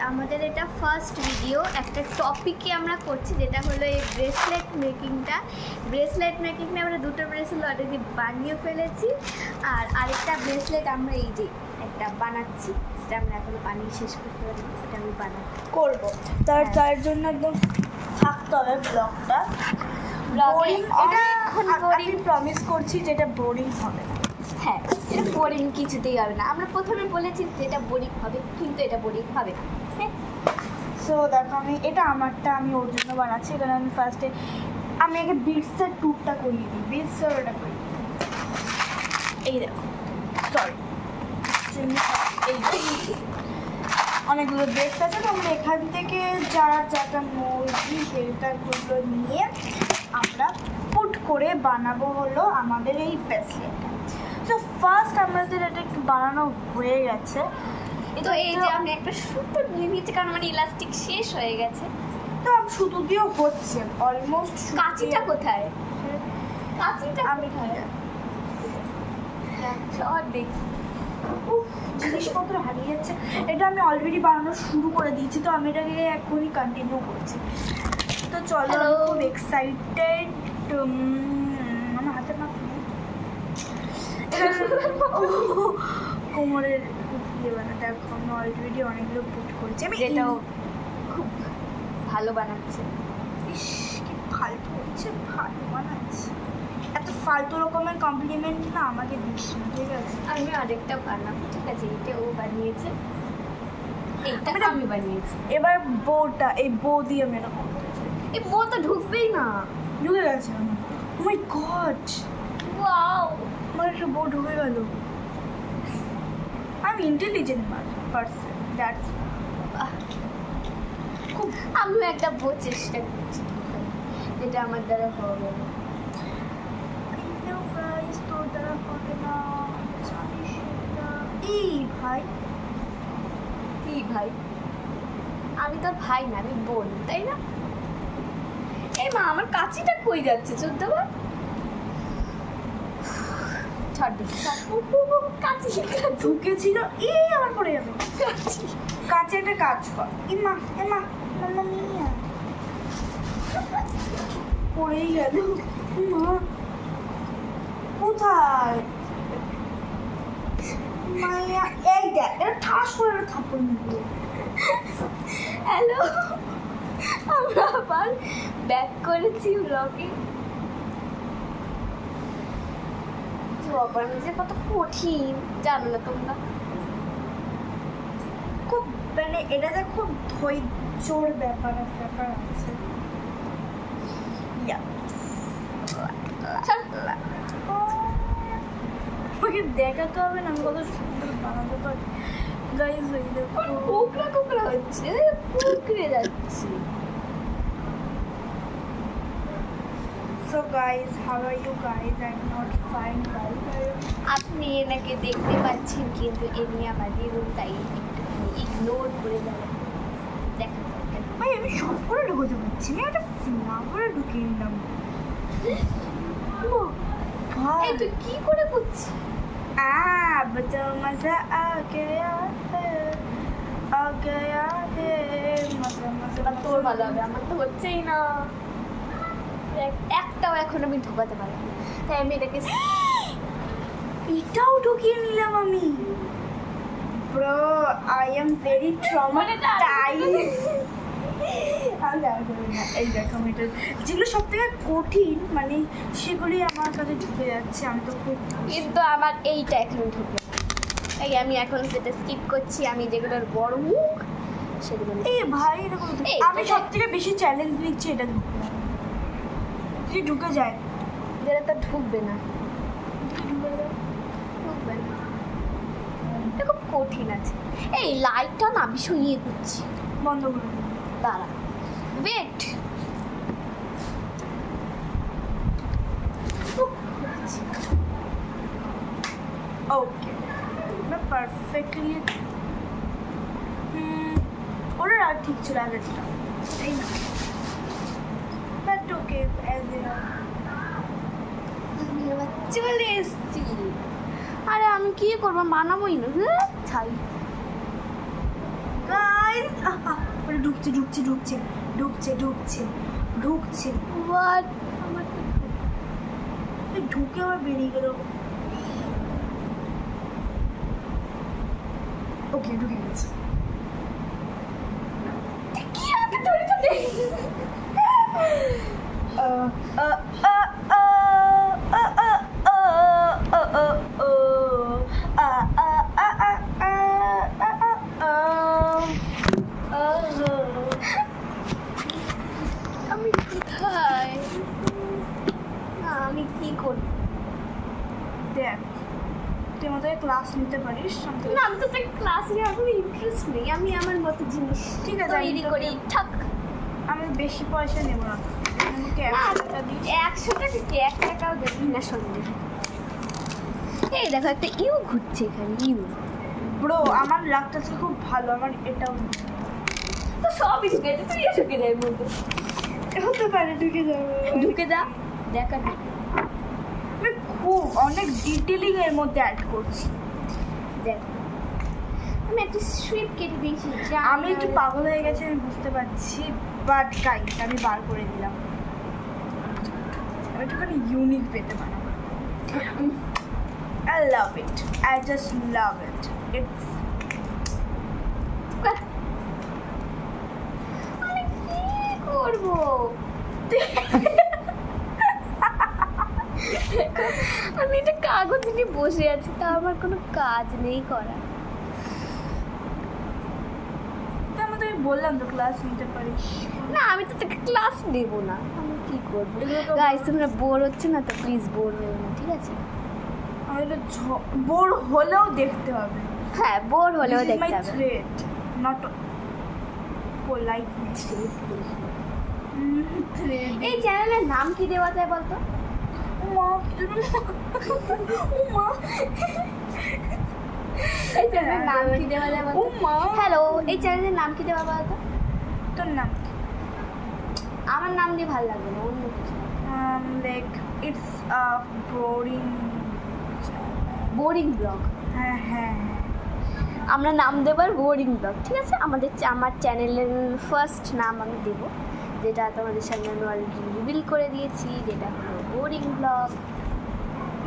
আমাদের এটা first video, একটা টপিকে আমরা করছি যেটা হলো এই ব্রেসলেট মেকিংটা। ব্রেসলেট মেকিংটা আমরা দুটো ব্রেসলেট অলরেডি বানিয়ে ফেলেছি, আর আরেকটা ব্রেসলেট আমরা এই যে একটা বানাচ্ছি, সেটা আমরা এখনো বানিয়ে শেষ করতে পারি, সেটা আমি করবো। তার জন্য একদম থাকতে হবে ব্লগটা। এটা এখন আমি প্রমিস করছি যেটা বোরিং হবে না। হ্যাঁ, এটা বোরিং কিছুতেই হবে না। আমরা প্রথমে বলেছি যে এটা বোরিং হবে, কিন্তু এটা বোরিং হবে না। হ্যাঁ, সো দেখো এটা আমারটা, আমি ওর জন্য বানাচ্ছি। এখানে আমি ফার্স্টে আমি আগে বিটসের টুকটা করিয়ে দিই, বিটসের ওটা করিয়ে দিই। এই দেখো, সরি, এই অনেকগুলো বিটস আছে, তো আমরা এখান থেকে যাটা মুরগি সেটাগুলো নিয়ে আমরা পুট করে বানাবো হলো আমাদের এই ব্রেসলেটটা। তো ফার্স্ট আমাদের এটা একটু বানানো হয়ে গেছে। তো এই যে আমি একটা সুতো নিয়ে নিয়েছি, কারণ আমার ইলাস্টিক শেষ হয়ে গেছে। তো সুতো দিয়েও হচ্ছে অলমোস্ট। কাঁচিটা কোথায়? কাঁচিটা আমি দেখি, জিনিসপত্র হারিয়ে যাচ্ছে। এটা আমি অলরেডি বানানো শুরু করে দিয়েছি, তো আমি এটাকে এখনই কন্টিনিউ করছি। তো চলো, খুব এক্সাইটেড। আমার হাতে না কোমরের ইয়ে বানাতে, এখন আমি অলরেডি অনেকগুলো পুট করেছি। আমি এটাও খুব ভালো বানাচ্ছে। ইস, কি ফালতু হচ্ছে, ভালো বানাচ্ছে। এত ফালতু রকমের কমপ্লিমেন্ট না আমাকে দিস না, ঠিক আছে? আমি আরেকটা বানাবো, ঠিক আছে? এটা ও বানিয়েছে, এইটা আমি বানিয়েছি। এবার বউটা, এই বউ দিয়ে আমি এটা করতে চাই। এই বউ তো ঢুকবেই না। ঢুকে গেছে আমার। ও মাই গড, ওয়াও, আমার একটা বউ ঢুকে গেল। আমি ইন্টেলিজেন্ট পারসন, দ্যাটস। খুব আমিও একটা বউ চেষ্টা করছি, যেটা আমার দ্বারা হবে না। তোর দ্বারা হবে না, এই ভাই, কি ভাই? আমি তোর ভাই না, আমি বোন, তাই না? এই মা, আমার কাঁচিটা কই যাচ্ছে? 14 বার ছাড় দে, কাঁচি ঢুকেছিল, এই আমার পড়ে যাবে। কাছে একটা কাজ কর, ইমা এমা মামা মিয়া, পড়েই গেল। মা কোথায় মায়া? এই দেখ, এটা ঠাস করে থাপ্পড় নিয়ে। হ্যালো, আমরা আবার ব্যাক করেছি ব্লগে। যে কত কঠিন জানো না তোমরা? খুব মানে এটাতে খুব ধৈর্যর ব্যাপার আছে। আমাকে দেখাতে হবে না আমি কত সুন্দর বানাতে পারি। গাইজ, হয়ে দেখো কোকড়া কোকড়া হচ্ছে, কুকড়ে যাচ্ছে। So guys, how are you guys? I'm not fine guys. আপনি এনাকে দেখতে পাচ্ছেন, কিন্তু এমনি আমাদের তাই একটুখানি ইগনোর করে যাবেন। দেখা ভাই, আমি সব করে ঢুকতে পারছি না, একটা ফ্লাওয়ারে ঢুকিয়ে নিলাম। এই তুই কি করে করছিস? अब तो मजा आ गया है मजा। তোর ভালো হবে, আমার তো হচ্ছেই না, একটাও এখন আমি ঢোকাতে পারি না। তাই আমি এটাকে এটাও ঢুকিয়ে নিলাম আমি। Bro, I am very traumatised. এই দেখো, এটা যেগুলো সব থেকে কঠিন মানে সেগুলি আমার কাছে ঢুকে যাচ্ছে। আমি তো খুব, কিন্তু আমার এইটা এখন ঢুকে, তাই আমি এখন সেটা স্কিপ করছি। আমি যেগুলোর বড় মুখ সেগুলো। এই ভাই, এরকম আমি সব থেকে বেশি চ্যালেঞ্জ নিচ্ছি এটা ঢুকতে, যদি ঢুকে যায়। যেটা তো ঢুকবে না, ঢুকবে না, এটা খুব কঠিন আছে। এই লাইটটা না ভীষণ ইয়ে করছি, বন্ধ করে দাঁড়া, ওয়েট। ওকে, না পারফেক্টলি ওরা আর ঠিক ছিল আগেরটা, তাই না? বাট ওকে, আমি এবার চলে এসছি। আরে আমি কি করবো, মানাবোই না, ছাই। ওটা ঢুকছে ঢুকছে ঢুকছে ঢুকছে ঢুকছে ঢুকছে হোয়াট আমার ঢুকে আবার বেরিয়ে গেল। ওকে ঢুকে গেছে। কি আমাকে ধরে তো দেখ আমি কোথায় না আমি কি করব দেখ তুই আমাদের ক্লাস নিতে পারিস। না আমি তো ক্লাস নিয়ে আমার ইন্টারেস্ট নেই আমি আমার মতো জিনিস ঠিক আছে, আমি তৈরি তোকে- করি ঠাক আমি বেশি পয়সা নেব না, আমাকে 100 টাকা দিস। 100 টাকা কি 1 টাকাও দেবি না সঙ্গে এই দেখো একটা ইউ ঘুরছে এখানে ইউ ব্রো আমার লাকটা খুব ভালো, আমার এটাও তো সবই ঢুকে যাচ্ছে তুইও ঢুকে যাই বলতে হতে পারে ঢুকে যাবে। ঢুকে যা দেখা আমি খুব অনেক ডিটেলিং এর মধ্যে অ্যাড করছি। দেখ আমি একটা স্ট্রিপ কেটে দিয়েছি যা আমি একটু পাগল হয়ে গেছি আমি বুঝতে পারছি, বাট গাইস আমি বার করে দিলাম। আমি একটুখানি ইউনিক পেতে পারবো। I love it. I just love it. It's আমি কি করব আমি এটা কাগজ নিয়ে বসে আছি তা আমার কোনো কাজ নেই করা আমি বললাম তো ক্লাস নিতে পারিস। না আমি তো তোকে ক্লাস নেব না আমি কি করবো গাইস তোমরা বোর হচ্ছে না তো প্লিজ বোর হও না ঠিক আছে আমাদের বোর হলেও দেখতে হবে। হ্যাঁ বোর হলেও This is my দেখতে হবে threat, not politeness. Threat. এই চ্যানেলের নাম কি দেওয়া যায় বলতো মা মা এই চ্যানেলের নাম কি দেওয়া যায় বলতো মা হ্যালো এই চ্যানেলের নাম কি দেওয়া বলতো তোর নাম আমার নাম দিয়ে ভালো লাগবে না অন্য কিছু like it's boring. Boring blog হ্যাঁ হ্যাঁ হ্যাঁ আমরা নাম দেবার বোরিং ব্লগ ঠিক আছে আমার চ্যানেলের ফার্স্ট নাম আমি দেব যেটা তোমাদের সামনে আমি অলরেডি রিভিল করে দিয়েছি যেটা হলো বোরিং ব্লগ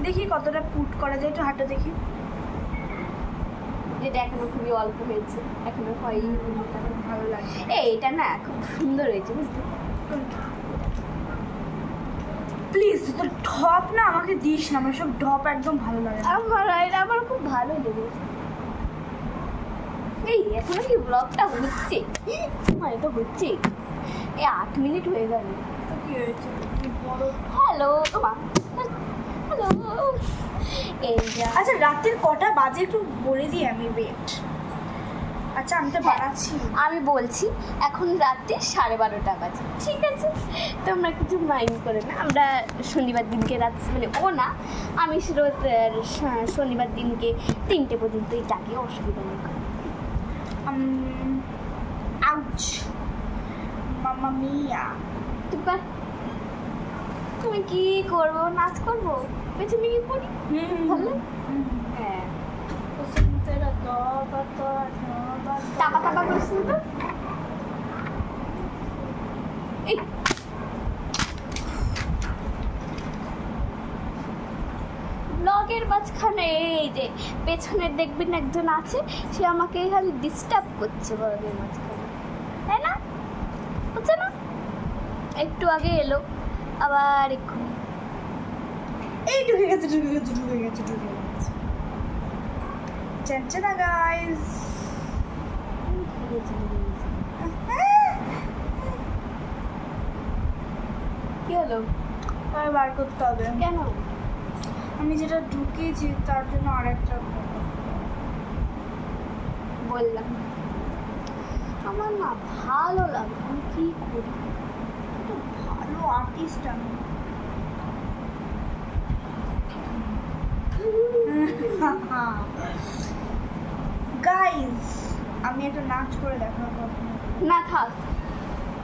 দেখি কতটা পুট করা যায়, একটু হাঁটা দেখি। যেটা এখনো খুবই অল্প হয়েছে এখনো হয়নি ভালো লাগে। এটা না খুব সুন্দর হয়েছে বুঝলি প্লিজ তোর ঢপ না আমাকে দিস না, আমার সব ঢপ একদম ভালো লাগে না। আমার খুব ভালো লেগেছে এই এখনো কি ব্লগটা হচ্ছে মানে তো হচ্ছে এই 8 মিনিট হয়ে গেল তো কি হয়েছে, কি বড়। হ্যালো হ্যালো এই যা আচ্ছা রাতের কটা বাজে একটু বলে দিই আমি, ওয়েট। আচ্ছা আমি তো বানাচ্ছি। আমি বলছি এখন রাতে 12:30 বাজে ঠিক আছে তোমরা কিছু মাইন্ড করে না আমরা শনিবার দিনকে রাত মানে ও না আমি শনিবার দিনকে 3টে পর্যন্তই ডাকি অসুবিধা নেই আউচ মাম্মা মিয়া। তুমি কি করবো নাচ করবো পেছনে কি করি ভালো হ্যাঁ টাকা টাকা করছেন তো এই ব্লগের মাঝখানে এই যে পেছনের দেখবেন একজন আছে সে আমাকে খালি ডিস্টার্ব করছে ব্লগের মাঝখানে তাই না হচ্ছে না একটু আগে এলো আবার এক্ষুনি এই ঢুকে গেছে ঢুকে গেছে ঢুকে গেছে ঢুকে গেছে চেঞ্চে না গাইস। কি হলো আমায় বার করতে হবে। কেন আমি যেটা ঢুকিয়েছি তার জন্য আরেকটা বললাম আমার না ভালো লাগে আমি কি করি তো ভালো আর্টিস্ট আমি। গাইস আমি একটা নাচ করে দেখাবো না থাক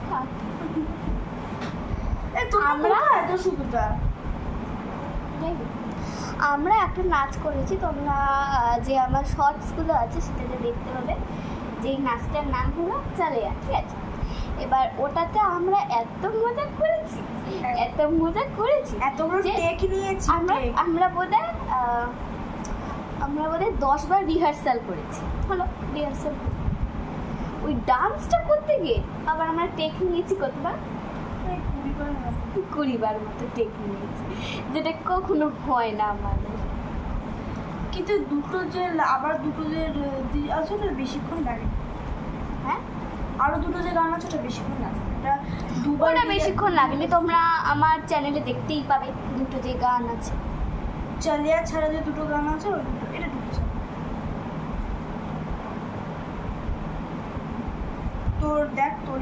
থাক আমরা এত সুবিধা। আমরা একটা নাচ করেছি তোমরা যে আমার শর্টসগুলো আছে সেটাতে দেখতে হবে যেই নাচটার নাম হলো চালিয়া, ঠিক আছে। এবার ওটাতে আমরা এত মজা করেছি, এতগুলো যে টেক নিয়েছি। আমরা বোধহয় 10 বার রিহার্সাল করেছি। হলো রিহার্সাল, ওই ডান্সটা করতে গিয়ে আবার আমরা টেক নিয়েছি কতবার, 20 বার মতো টেক নিয়েছি, যেটা কখনো হয় না আমাদের। কিন্তু দুটো যে আছে না বেশিক্ষণ লাগে। হ্যাঁ, আরো দুটো যে গান আছে ওটা বেশিক্ষণ লাগে, এটা ওটা বেশিক্ষণ লাগেনি, তোমরা আমার চ্যানেলে দেখতেই পাবে দুটো যে গান আছে। চালিয়া ছাড়া যে দুটো গান আছে ওই দুটো, এটা দুটো তোর দেখ তোর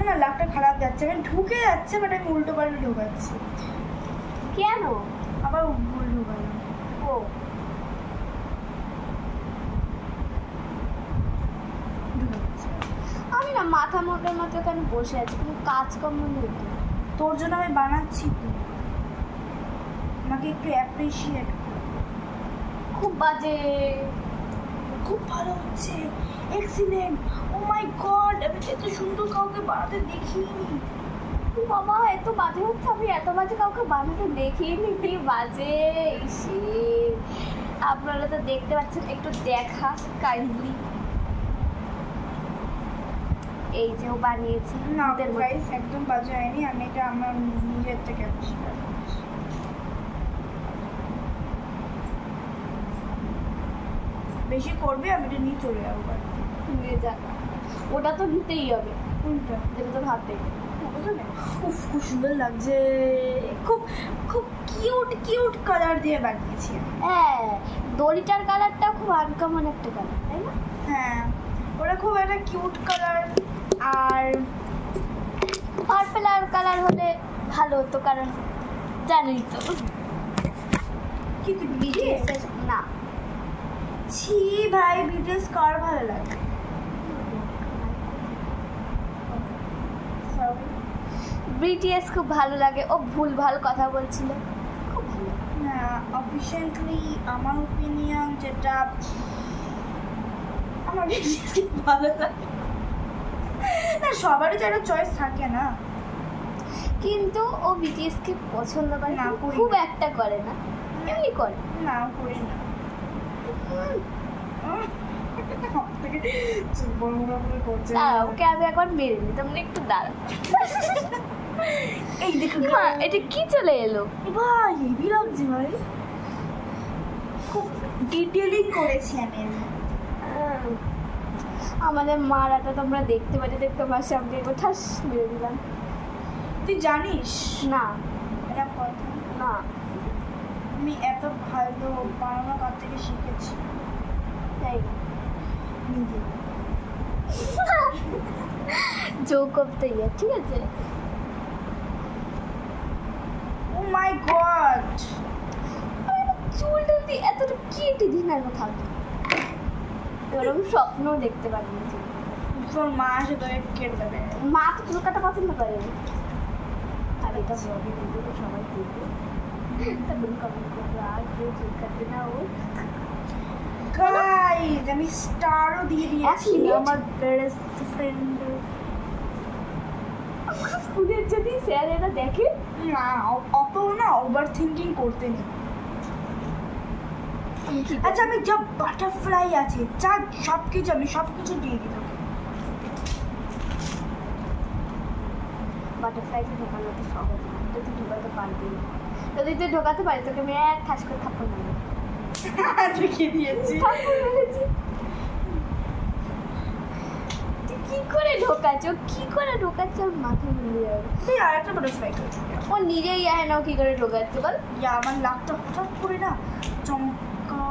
না লাকটা খারাপ যাচ্ছে, আমি ঢুকে যাচ্ছে বাট আমি উল্টো পাল্টে ঢোকাচ্ছি। কেন আবার ভুল ঢোকালাম। ও আমি না মাথা মোটার মতো এখানে বসে আছি, কোনো কাজকর্ম নেই। তোর জন্য আমি বানাচ্ছি, আমাকে একটু অ্যাপ্রিশিয়েট। খুব বাজে, খুব ভালো হচ্ছে, এক্সিলেন্ট। ও মাই গড, আমি এত সুন্দর কাউকে বানাতে দেখিনি। বাবা এত বাজে হচ্ছে, আমি এত বাজে কাউকে বানাতে দেখিনি। কি বাজে, ইসে আপনারা তো দেখতে পাচ্ছেন, একটু দেখা কাইন্ডলি। এই যে ও বানিয়েছে, না গাইস একদম বাজে হয়নি, আমি এটা আমার নিজের থেকে বেশি করবে, আমি এটা নিয়ে চলে যাবো। নিয়ে যা, ওটা তো নিতেই হবে, কোনটা? যেটা তোর হাতে। উফ খুব সুন্দর লাগছে, খুব খুব কিউট কালার দিয়ে বানিয়েছি। হ্যাঁ, দড়িটার কালারটা খুব আনকমন একটা কালার, তাই না? হ্যাঁ, ওটা খুব একটা কিউট কালার। আর পার্পল আর কালার হলে ভালো হতো, কারণ জানোই তো কিন্তু BTS না। ছি ভাই, BTS কার ভালো লাগে? BTS খুব ভালো লাগে, ও ভুলভাল কথা বলছিল, খুব ভালো। না অফিশিয়ালি আমার ওপিনিয়ন যেটা, আমার BTS ভালো লাগে না। সবারই তো একটা চয়েস থাকে না, কিন্তু ও BTS কে পছন্দ করে না, না, করি খুব না। একটা করে না, এমনি করে। না করি না। দাঁড়াও, ওকে আমি এখন মেরে নি, তোমরা একটু দাঁড়াও। এই দেখো মা, এটা কি চলে এলো? ভাই হেভি লাগছে ভাই, খুব ডিটেইলিং করেছি আমি। আমাদের মারাটা তোমরা দেখতে তোমার সামনে একবার ঠাস মেরে দিলাম। তুই জানিস না এটা কথা না, আমি এত ভালো বানানো কার থেকে শিখেছি, তাই না? নিজে। যোগ করতে গিয়ে, ঠিক আছে। ও মাই গড, চুলটা যদি এতটা কেটে দিন আর থাকবে, এরকম স্বপ্ন দেখতে পারি না। তোর মা আসে তোকে কেটে দেবে। মা তো চুল কাটা পছন্দ করে, আর এটা ব্লগে ভিডিও সবাই দেখবে, তখন কমেন্ট করবে আর কেউ চুল কাটে না ও। গাইস আমি স্টারও দিয়ে দিয়েছি Actually, আমার বেস্ট ফ্রেন্ড। স্কুলের যদি স্যার এরা দেখে, না অত না ওভার থিঙ্কিং করতে নেই। আচ্ছা আমি যা বাটারফ্লাই আছে যা সবকিছু আমি সবকিছু দিয়ে দিই তোকে। বাটারফ্লাইকে ঢোকানো তো সহজ না, এটা তুই ঢোকাতে পারবি না। যদি তুই ঢোকাতে পারিস তোকে আমি এক ঠাস করে থাপ্পড় মারবো। দেখিয়ে দিয়েছি। থাপ্পড় মেরেছি। তুই কি করে ঢোকাচ্ছ, কি করে ঢোকাচ্ছ, ওর মাথায় মিলে যাবে। তুই আর একটা বাটারফ্লাই করছি। ও নিজেই জানে না ও কি করে ঢোকাচ্ছে, বল। ইয়া আমার লাকটা হঠাৎ করে না চমকা।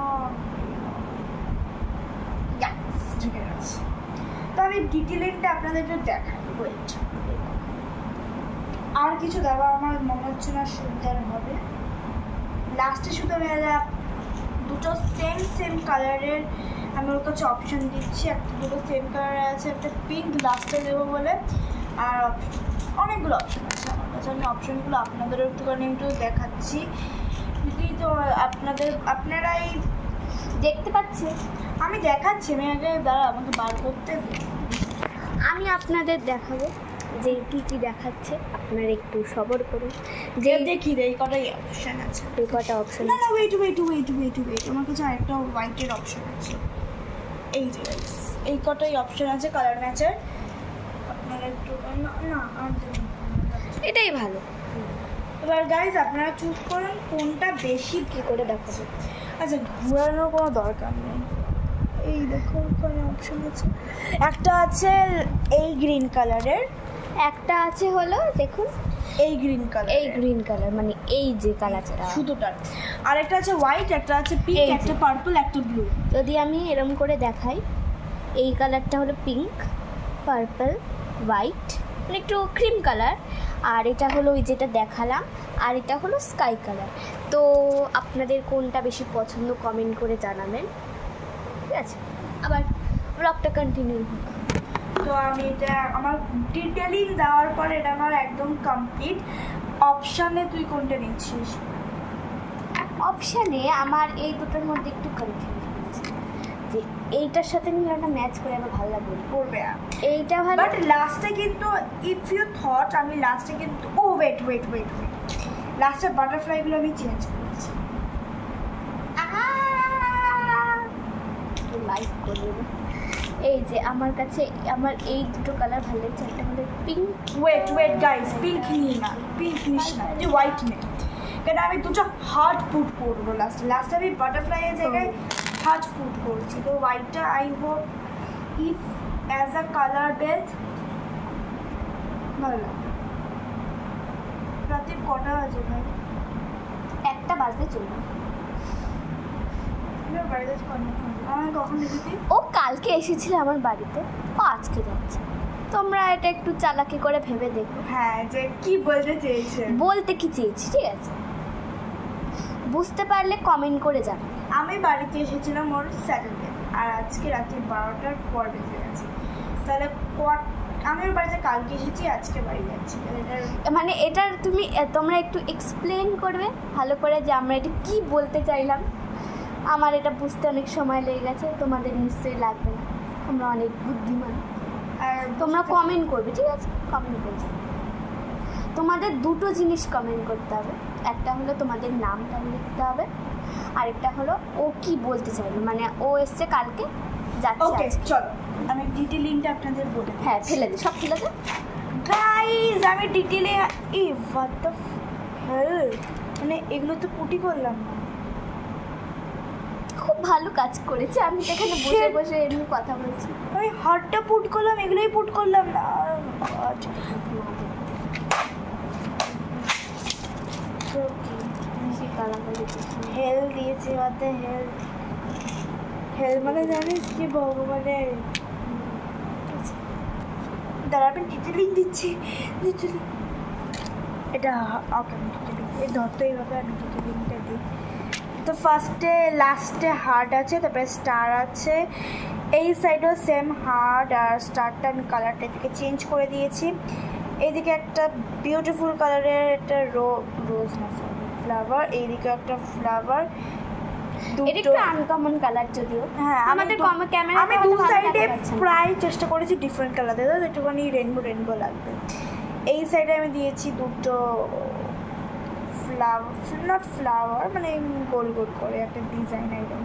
ঠিক আছে, তো আমি ডিটেলিংটা আপনাদেরকে দেখাবো। ওয়েট, আর কিছু দেওয়া আমার মনে হচ্ছে না সুবিধার হবে। লাস্টে শুধু আমি দুটো সেম কালারের আমি ওর কাছে অপশন দিচ্ছি। একটা দুটো সেম কালারের আছে, একটা পিঙ্ক লাস্টে দেবো বলে, আর অনেকগুলো অপশন আছে আমার কাছে। আমি অপশনগুলো আপনাদেরও একটু দেখাচ্ছি। যদি তো আপনারাই দেখতে পাচ্ছে। আমি দেখাচ্ছি, আমি আগে দাঁড়া আমাকে বার করতে দে। আমি আপনাদের দেখাবো যে কী কী দেখাচ্ছে, আপনারা একটু সবর করুন। যে দেখি রে এই কটাই অপশন আছে। এই কটা অপশন না না ওয়েট আমার কাছে আরেকটা হোয়াইটের অপশন আছে। এই যে guys, এই কটাই অপশন আছে কালার ম্যাচের। আপনারা একটু না আর দেখুন। এটাই ভালো। এবার গাইজ আপনারা চুজ করুন কোনটা বেশি কী করে দেখাবো। আচ্ছা ঘোরানোর কোনো দরকার নেই। এই দেখো ওখানে অপশন আছে, একটা আছে এই গ্রিন কালারের, একটা আছে হলো দেখুন এই গ্রিন কালার, এই গ্রিন কালার মানে এই যে কালারটা সুতোটার, আর একটা আছে হোয়াইট, একটা আছে পিঙ্ক, এই যে। একটা পার্পল, একটা ব্লু। যদি আমি এরম করে দেখাই, এই কালারটা হলো পিঙ্ক, পার্পল, হোয়াইট মানে একটু ক্রিম কালার, আর এটা হলো ওই যেটা দেখালাম, আর এটা হলো স্কাই কালার। তো আপনাদের কোনটা বেশি পছন্দ কমেন্ট করে জানাবেন, ঠিক আছে? আবার ব্লগটা কন্টিনিউ হোক। তো আমি এটা আমার ডিটেলিং দেওয়ার পর এটা আমার একদম কমপ্লিট। অপশানে তুই কোনটা নিচ্ছিস? অপশানে আমার এই দুটোর মধ্যে একটু কনফিউশন আছে, যে এইটার সাথে নিয়ে একটা ম্যাচ করে আমার ভালো লাগবে, করবে এইটা ভালো। বাট লাস্টে কিন্তু ইফ ইউ থট আমি লাস্টে কিন্তু ওয়েট লাস্টে বাটারফ্লাইগুলো আমি চেঞ্জ করেছি। লাইক করবে। এই যে আমার কাছে আমার এই দুটো কালার ভালো লাগছে, একটা হলো পিঙ্ক। ওয়েট গাইস, পিঙ্ক নিই না, পিঙ্ক নিস না, তুই হোয়াইট নে, কারণ আমি দুটো হার্ট পুট করবো লাস্টে আমি বাটারফ্লাইয়ের জায়গায় হার্ট পুট করছি। তো হোয়াইটটা I hope if as a colour belt ভালো লাগে। রাতে কটা বাজে ভাই? একটা বাজতে চলবে। আমি কখন দেখেছি? ও কালকে এসেছিল আমার বাড়িতে, ও আজকে যাচ্ছে। তোমরা এটা একটু চালাকি করে ভেবে দেখো। হ্যাঁ, যে কি বলতে চেয়েছে, বলতে কি চেয়েছি, ঠিক আছে? বুঝতে পারলে কমেন্ট করে জানো। আমি বাড়িতে এসেছিলাম ওর স্যাটারডে, আর আজকে রাতে 12টার পর বেজে গেছে। তাহলে আমি ওর বাড়িতে কালকে এসেছি, আজকে বাড়ি যাচ্ছি। মানে এটার তোমরা একটু এক্সপ্লেন করবে ভালো করে যে আমরা এটা কি বলতে চাইলাম। আমার এটা বুঝতে অনেক সময় লেগে গেছে, তোমাদের নিশ্চয়ই লাগবে না, তোমরা অনেক বুদ্ধিমান। আর তোমরা কমেন্ট করবে, ঠিক আছে? কমেন্ট করবে। তোমাদের দুটো জিনিস কমেন্ট করতে হবে, একটা হলো তোমাদের নামটা লিখতে হবে, আরেকটা হলো ও কি বলতে চাইলো, মানে ও এসছে কালকে যাচ্ছে ওকে আজকে। চলো আমি ডিটেলিংটা আপনাদের বলে দিই। হ্যাঁ ফেলে দে, সব ফেলে দে। গাইস আমি ডিটেলে হোয়াট দ্য হেল, মানে এগুলো তো পুটি করলাম না। খুব ভালো কাজ করেছে, আমি তো এখানে বসে বসে এমনি কথা বলছি। আমি হার্টটা পুট করলাম, এগুলোই পুট করলাম না। হেল দিয়েছি, ওতে হেল মানে জানিস কি ভগবানের। দাঁড়া আমি ডিটেলিং দিচ্ছি, এটা ওকে আমি ডিটেলিং এই ধরতো, এইভাবে আমি ডিটেলিংটা দিই। তো ফার্স্টে লাস্টে হার্ট আছে, তারপরে স্টার আছে, এই সাইডেও সেম হার্ট আর স্টারটা আমি কালারটা থেকে চেঞ্জ করে দিয়েছি। এইদিকে একটা বিউটিফুল কালারের একটা রোজ না ফ্লাওয়ার, এইদিকে একটা ফ্লাওয়ার, এটা একটু আনকমন কালার যদিও। হ্যাঁ আমাদের ক্যামেরা আমি দু সাইডে প্রায় চেষ্টা করেছি ডিফারেন্ট কালার দিয়ে, একটুখানি রেনবো লাগবে। এই সাইডে আমি দিয়েছি দুটো ফ্লাওয়ার মানে গোল করে একটা ডিজাইন আইটেম।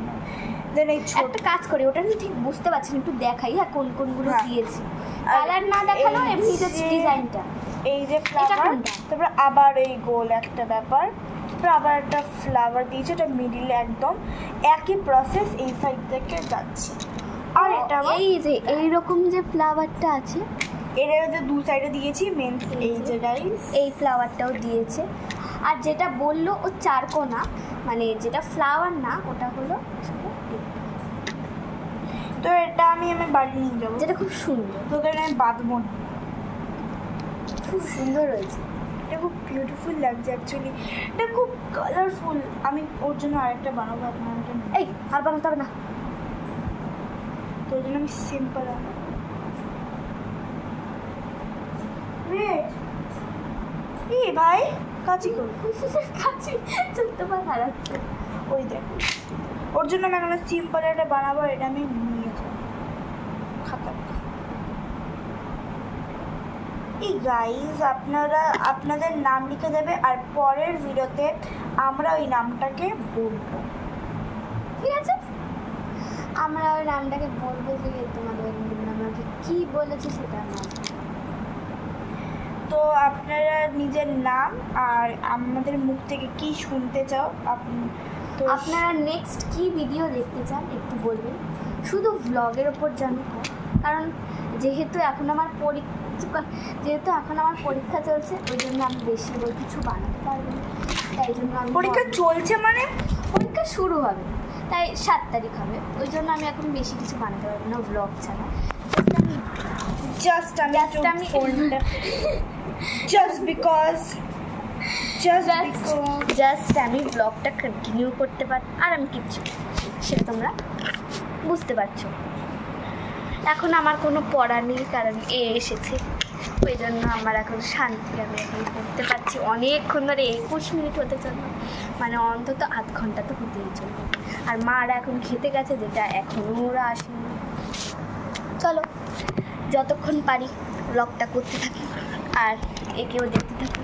দেন এই একটা কাজ করি, ওটা আমি ঠিক বুঝতে পারছি না, একটু দেখাই হ্যাঁ কোনগুলো হ্যাঁ। দিয়েছি। কালার না দেখালো এমনি জাস্ট ডিজাইনটা। এই যে ফ্লাওয়ার, তারপর আবার এই গোল একটা ব্যাপার, তারপর আবার একটা ফ্লাওয়ার দিয়েছে, এটা মিডিলে একদম একই প্রসেস এই সাইড থেকে যাচ্ছে। আর এটা এই যে এইরকম যে ফ্লাওয়ারটা আছে, এর যে দু সাইডে দিয়েছি মেন, এই যে গাইস এই ফ্লাওয়ারটাও দিয়েছে। আর যেটা বললো ও চারকোনা, মানে যেটা ফ্লাওয়ার না ওটা হলো, তো এটা আমি বাড়ি নিয়ে যাবো, যেটা খুব সুন্দর, তোদের আমি বাঁধবো না। খুব সুন্দর হয়েছে, এটা খুব বিউটিফুল লাগছে অ্যাকচুয়ালি, এটা খুব কালারফুল। আমি ওর জন্য আরেকটা বানাবো, আপনার এই আর বানাতে হবে না, তোর জন্য আমি সিম্পল আনবো। ভাই কাচি করবো, কাছে চলতে পার হারাচ্ছে। ওই দেখো ওর জন্য আমি একটা সিম্পল একটা বানাবো, এটা আমি নিয়ে যাবো খাতা। এই গাইজ আপনারা আপনাদের নাম লিখে দেবে, আর পরের ভিডিওতে আমরা ওই নামটাকে বলবো, ঠিক আছে? আমরা ওই নামটাকে বলবো যে তোমাদের আমাকে কি বলেছে সেটা নাম। তো আপনারা নিজের নাম আর আমাদের মুখ থেকে কি শুনতে চাও তো আপনারা নেক্সট কি ভিডিও দেখতে চান একটু বলবেন, শুধু ভ্লগের ওপর জানো, কারণ যেহেতু এখন আমার পরীক্ষা চলছে, ওই জন্য আমি বেশি কিছু বানাতে পারবো না, তাই জন্য আমি পরীক্ষা চলছে মানে পরীক্ষা শুরু হবে, তাই 7 তারিখ হবে, ওই জন্য আমি এখন বেশি কিছু বানাতে পারবো না ভ্লগ ছাড়া। জাস্ট আমি ফোনটা জাস্ট আমি ব্লগটা কন্টিনিউ করতে পারি, আর আমি কিচ্ছু, সেটা তোমরা বুঝতে পারছো। এখন আমার কোনো পড়া নেই, কারণ এসেছে, ওই জন্য আমার এখন শান্তি, আমি এখন করতে পারছি অনেকক্ষণ ধরে। 21 মিনিট হতে চলল, মানে অন্তত আধ ঘন্টা তো হতেই চলবে। আর মারা এখন খেতে গেছে, যেটা এখনও ওরা আসেনি। চলো যতক্ষণ পারি ব্লগটা করতে থাকি, আর একেও দেখতে থাকি।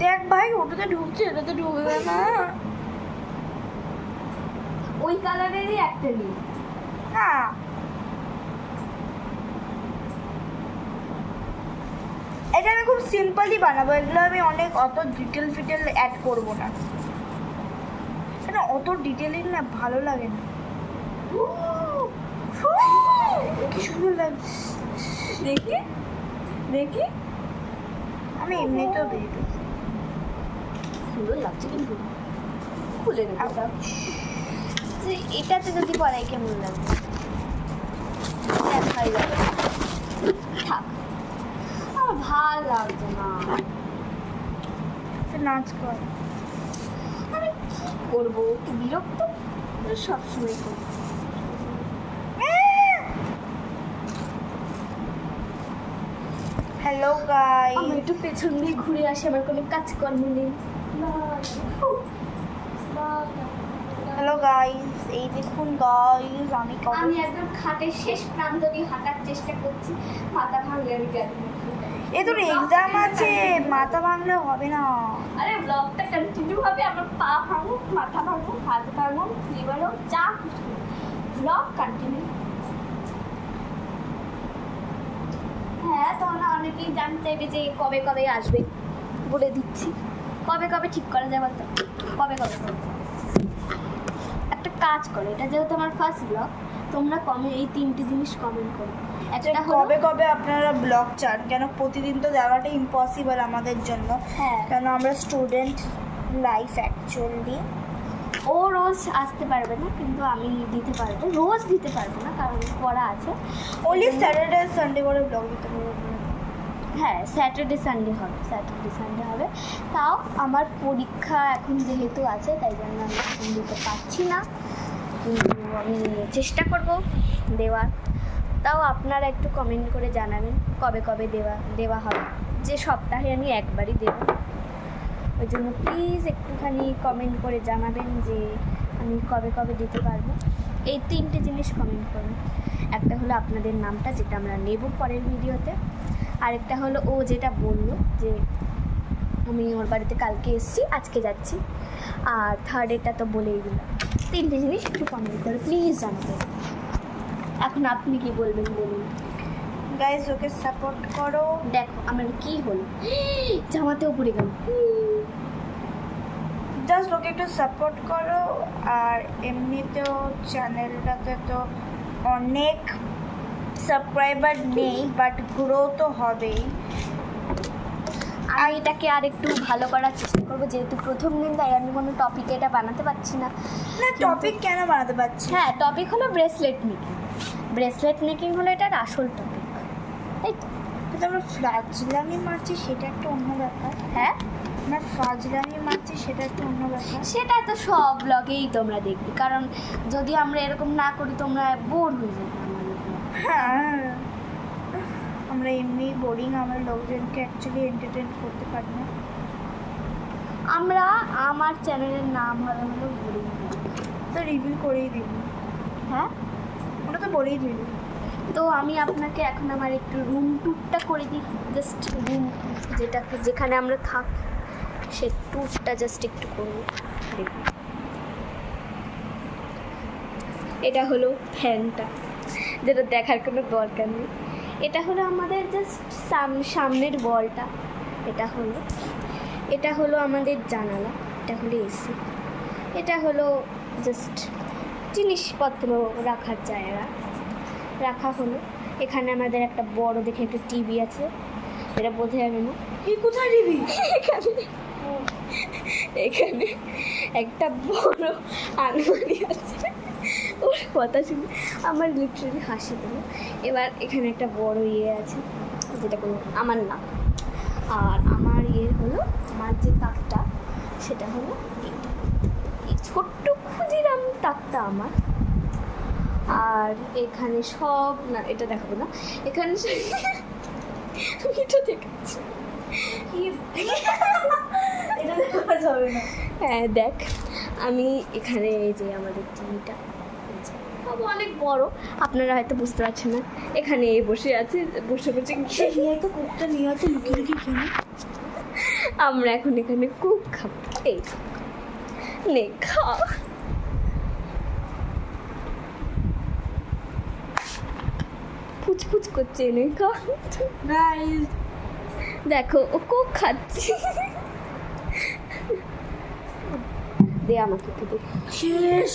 দেখ ভাই, ওটাতে ঢুকছে, এটাতে ঢুকবে না। ওই কালারেরই একটা নিই না, এটা আমি খুব সিম্পলি বানাবো, এগুলো আমি অত ডিটেল অ্যাড করবো না, কেন অত ডিটেলিং না ভালো লাগে না। কি সুন্দর লাগছে, দেখি দেখি, আমি এমনিতেও দিয়ে দিই। সুন্দর লাগছে কিন্তু, খুলে নেবো এটাতে যদি পড়াই কেমন লাগবে দেখাই যাবে, থাক, আমার ভাল লাগছে না। নাচ কর, আমি কি করবো, একটু বিরক্ত সবসময় করবো। হ্যালো গাইস, আমি একটু পেছন দিয়ে ঘুরে আসি, আমার কোনো কাজকর্ম নেই। হ্যালো গাইস, এই দেখুন গাইস, আমি একদম খাটের শেষ প্রান্ত দিয়ে হাঁটার চেষ্টা করছি, মাথা ভাঙলে আমি গেল। এ তোর এক্সাম আছে, মাথা ভাঙলে হবে না। আরে ব্লগটা কন্টিনিউ হবে, আমার পা ভাঙুক, মাথা ভাঙুক, হাত ভাঙুক, লিভার হোক, যা ব্লগ কন্টিনিউ। হ্যাঁ, তোমরা অনেকেই জানতে চাইবে যে কবে কবে আসবে, বলে দিচ্ছি। কবে কবে ঠিক করা যায় বলতো, কবে কবে একটা কাজ করো, এটা যেহেতু আমার ফার্স্ট ব্লগ, তোমরা এই 3টে জিনিস কমেন্ট করো। একটা কবে কবে আপনারা ব্লগ চান, কেন প্রতিদিন তো দেওয়াটা ইম্পসিবল আমাদের জন্য, হ্যাঁ, কেন আমরা স্টুডেন্ট লাইফ অ্যাকচুয়ালি। ও রোজ আসতে পারবে না, কিন্তু আমি দিতে পারবো, রোজ দিতে পারবো না কারণ পড়া আছে। ওনলি স্যাটারডে সানডে করে ব্লগ দিতে পারবো। হ্যাঁ, স্যাটারডে সানডে হবে, তাও আমার পরীক্ষা এখন যেহেতু আছে, তাই জন্য আমি এখন দিতে পারছি না, কিন্তু আমি চেষ্টা করব দেওয়ার। তাও আপনারা একটু কমেন্ট করে জানাবেন কবে কবে দেওয়া হবে, যে সপ্তাহে আমি একবারই দেব, ওই জন্য প্লিজ একটুখানি কমেন্ট করে জানাবেন যে আমি কবে কবে দিতে পারবো। এই 3টে জিনিস কমেন্ট করুন। একটা হলো আপনাদের নামটা, যেটা আমরা নেব পরের ভিডিওতে, আরেকটা হলো ও যেটা বললো যে আমি ওর বাড়িতে কালকে এসেছি, আজকে যাচ্ছি, আর থার্ড এটা তো বলেই দিলাম। 3টে জিনিস একটু কমেন্ট করে প্লিজ জানাবেন। এখন আপনি কি বলবেন বলুন। গাইস, ওকে সাপোর্ট করো। দেখো আমার কি হলো, জামাতেও পড়ে গেল। জাস্ট ওকে একটু সাপোর্ট করো, আর এমনিতেও চ্যানেলটাতে তো অনেক সাবস্ক্রাইবার নেই, বাট গ্রো তো হবেই। আমি এটাকে আর একটু ভালো করার চেষ্টা করবো, যেহেতু প্রথম দিন, তাই আমি কোনো টপিক এটা বানাতে পারছি না। না, টপিক কেন বানাতে পারছি? হ্যাঁ, টপিক হলো ব্রেসলেট মেকিং হলো এটার আসল টপিক, তাই তো। কিন্তু আমরা ফাজলামি মারছি, সেটা একটা অন্য ব্যাপার। হ্যাঁ, আমরা ফাজলামি মারছি, সেটা একটা অন্য ব্যাপার। সেটা তো সব ব্লগেই তোমরা দেখবে, কারণ যদি আমরা এরকম না করি তোমরা বোর হয়ে যাবে। হ্যাঁ, আমরা আমরা এমনি বোরিং, আমরা লোকজনকে অ্যাকচুয়ালি এন্টারটেন করতে পারি না। আমরা আমার চ্যানেলের নাম হলো বোরিং, তো রিভিল করেই দিবি। হ্যাঁ ওটা তো বলেই দিবি। তো আমি আপনাকে এখন আমার একটু রুম ট্যুরটা করে দিই, জাস্ট রুম যেখানে আমরা থাকি সে ট্যুরটা জাস্ট একটু করবো। দেখুন এটা হলো ফ্যানটা, যেটা দেখার কোনো দরকার নেই। এটা হলো আমাদের জাস্ট সামনের বলটা, এটা হলো আমাদের জানালা, এটা হলো এসি, এটা হলো জাস্ট জিনিসপত্র রাখার জায়গা রাখা হলো। এখানে আমাদের একটা বড় দেখে একটা টিভি আছে, এটা বোঝা যাবে না। এই কোথায় টিভি? এখানে একটা বড় আলমারি আছে। ওর কথা শুনে আমার লিটারালি হাসি পেল। এবার এখানে একটা বড় ইয়ে আছে, যেটা কোনো আমার না। আর আমার ইয়ে হলো, আমার যে তাকটা সেটা হলো এই ছোট্ট ক্ষুদিরাম তাকটা আমার। আর এখানে সব না, এটা দেখাবো না, এখানে এটা দেখাচ্ছি, এটা দেখা যাবে না। হ্যাঁ দেখ, আমি এখানে এই যে আমাদের টিভিটা অনেক বড়, আপনারা হয়তো বুঝতে পারছেন না। এখানে বসে আছে, বসে নিয়ে তো কুকটা নিয়ে আছে, লুকিয়ে লুকিয়ে খেয়ে আমরা এখন এখানে কুক খাবো। এই নে খা। পুচপুচ করছে, নে খা। গাইস দেখো ও কুক খাচ্ছে। দে আমাকে একটু দে। শেষ।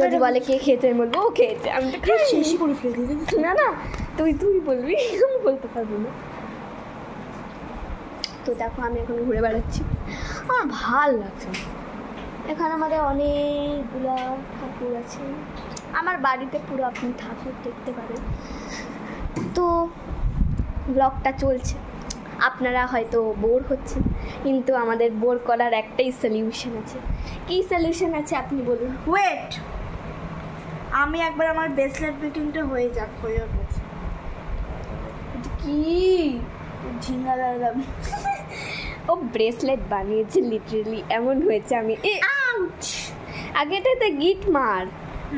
যদি বলে কে খেয়েছে, আমি বলবো ও খেয়েছে, আমি তো খাই। শেষই করে ফেলে দিই। না না, তুই বলবি, আমি বলতে পারবো না। তো দেখো আমি এখন ঘুরে বেড়াচ্ছি, আমার ভাল লাগছে। এখানে আমাদের অনেকগুলা ঠাকুর আছে, আমার বাড়িতে পুরো আপনি ঠাকুর দেখতে পারেন। তো ব্লগটা চলছে, আপনারা হয়তো বোর হচ্ছেন, কিন্তু আমাদের বোর করার একটাই সলিউশন আছে। কী সলিউশন আছে আপনি বলুন। ওয়েট, আমি একবার আমার ব্রেসলেট মেকিংটা হয়ে যাক, হয়ে গেছে। কি ঝিঙ্গা দাম ও ব্রেসলেট বানিয়েছে, লিটারালি এমন হয়েছে আমি আউচ। আগে এটাতে গিট মার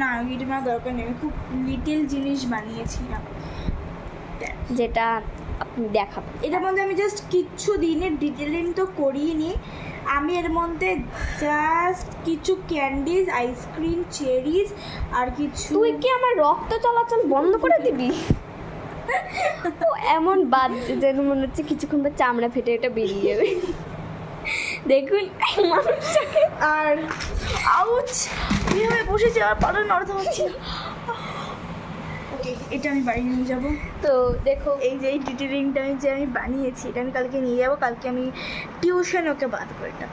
না, গিট মার দরকার নেই, আমি খুব লিটল জিনিস বানিয়েছিলাম, যেটা আপনি দেখাবেন। এটার মধ্যে আমি জাস্ট কিচ্ছু দিনে ডিটেলিং তো করিনি। আমি এর মধ্যে জাস্ট কিছু ক্যান্ডিজ, আইসক্রিম, চেরিজ আর কিছু। তুই কি আমার রক্ত চলাচল বন্ধ করে দিবি? ও এমন বাদ যেন মনে হচ্ছে কিছুক্ষণ পর চামড়া ফেটে এটা বেরিয়ে যাবে। দেখুন মানুষটাকে। আর আউচ, এইভাবে বসেছি আর পাটা নড়তে পারছি না। ওকে, এটা আমি বাড়ি নিয়ে যাবো। তো দেখো এই যে এই ডিটেলিংটা আমি বানিয়েছি, এটা আমি কালকে নিয়ে যাবো। কালকে আমি টিউশন ওকে বাঁধবো এটা,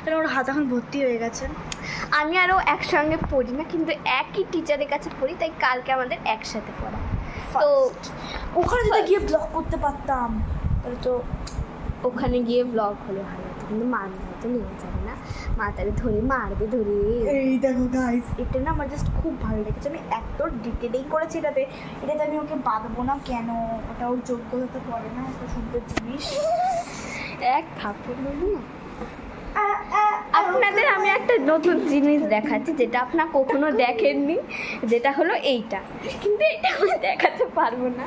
কারণ ওর হাত এখন ভর্তি হয়ে গেছে। আমি আরও একসঙ্গে পড়ি না, কিন্তু একই টিচারের কাছে পড়ি, তাই কালকে আমাদের একসাথে পড়া। তো ওখানে যদি গিয়ে ব্লগ করতে পারতাম তাহলে তো। ওখানে গিয়ে ব্লগ হলে ভালো হতো, কিন্তু মার তো নিয়ে যাবে না, মা তাহলে ধরে মারবে ধরে। এই দেখো গাইস, এটা না আমার জাস্ট খুব ভালো লেগেছে। আমি এত ডিটেলিং করেছি এটাতে আমি ওকে বাঁধবো না কেন? ওটা ওর যোগ্যতা পড়ে না, এত সুন্দর জিনিস। এক থাপ্পড় বলবো না। আপনাদের আমি একটা নতুন জিনিস দেখাচ্ছি, যেটা আপনারা কখনো দেখেননি, যেটা হলো এইটা, কিন্তু এটা আমি দেখাতে পারবো না।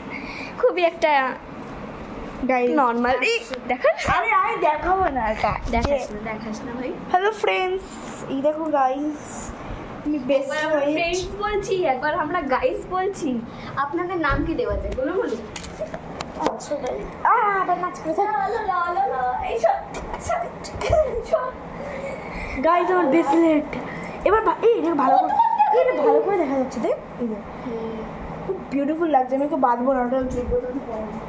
খুবই একটা নর্মাল দেখাস। আমি দেখাবো না, দেখাস না ভাই। হ্যালো ফ্রেন্ডস, এই দেখো গাইস, আমি বেস্ট ফ্রেন্ডস বলছি, একবার আমরা গাইস বলছি। আপনাদের নাম কি দেওয়া যায় বলো বলো। আচ্ছা গাইস, আবার নাচ করে গাইস আমার ব্রেসলেট এবার এই দেখো ভালো করে, এটা ভালো করে দেখা যাচ্ছে। দেখ এই দেখ, খুব বিউটিফুল লাগছে। আমি ওকে বাঁধবো না, ওটা যোগ্যতা পড়ে না।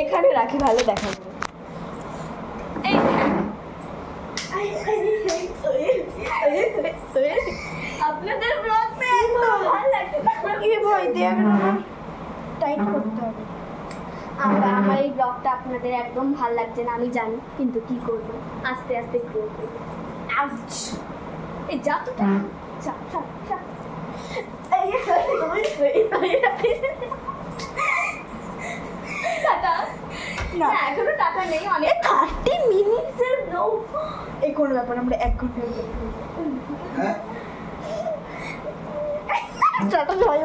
এখানে রাখি, ভালো দেখা যাবে। আপনাদের ব্লগ মে একদম ভালো লাগছে। কি ভয় দেখ না, টাইট করতে হবে। আমার এই ব্লগটা আপনাদের একদম ভালো লাগছে না আমি জানি, কিন্তু কি করবো, আস্তে আস্তে করবো। এই যা তো টাটা না না, এখনো টাকা নেই, অনেক 30 মিনিটের ব্লগ। এই কোনো ব্যাপার, আমরা 1 ঘন্টা হ্যাঁ টাটা, জয়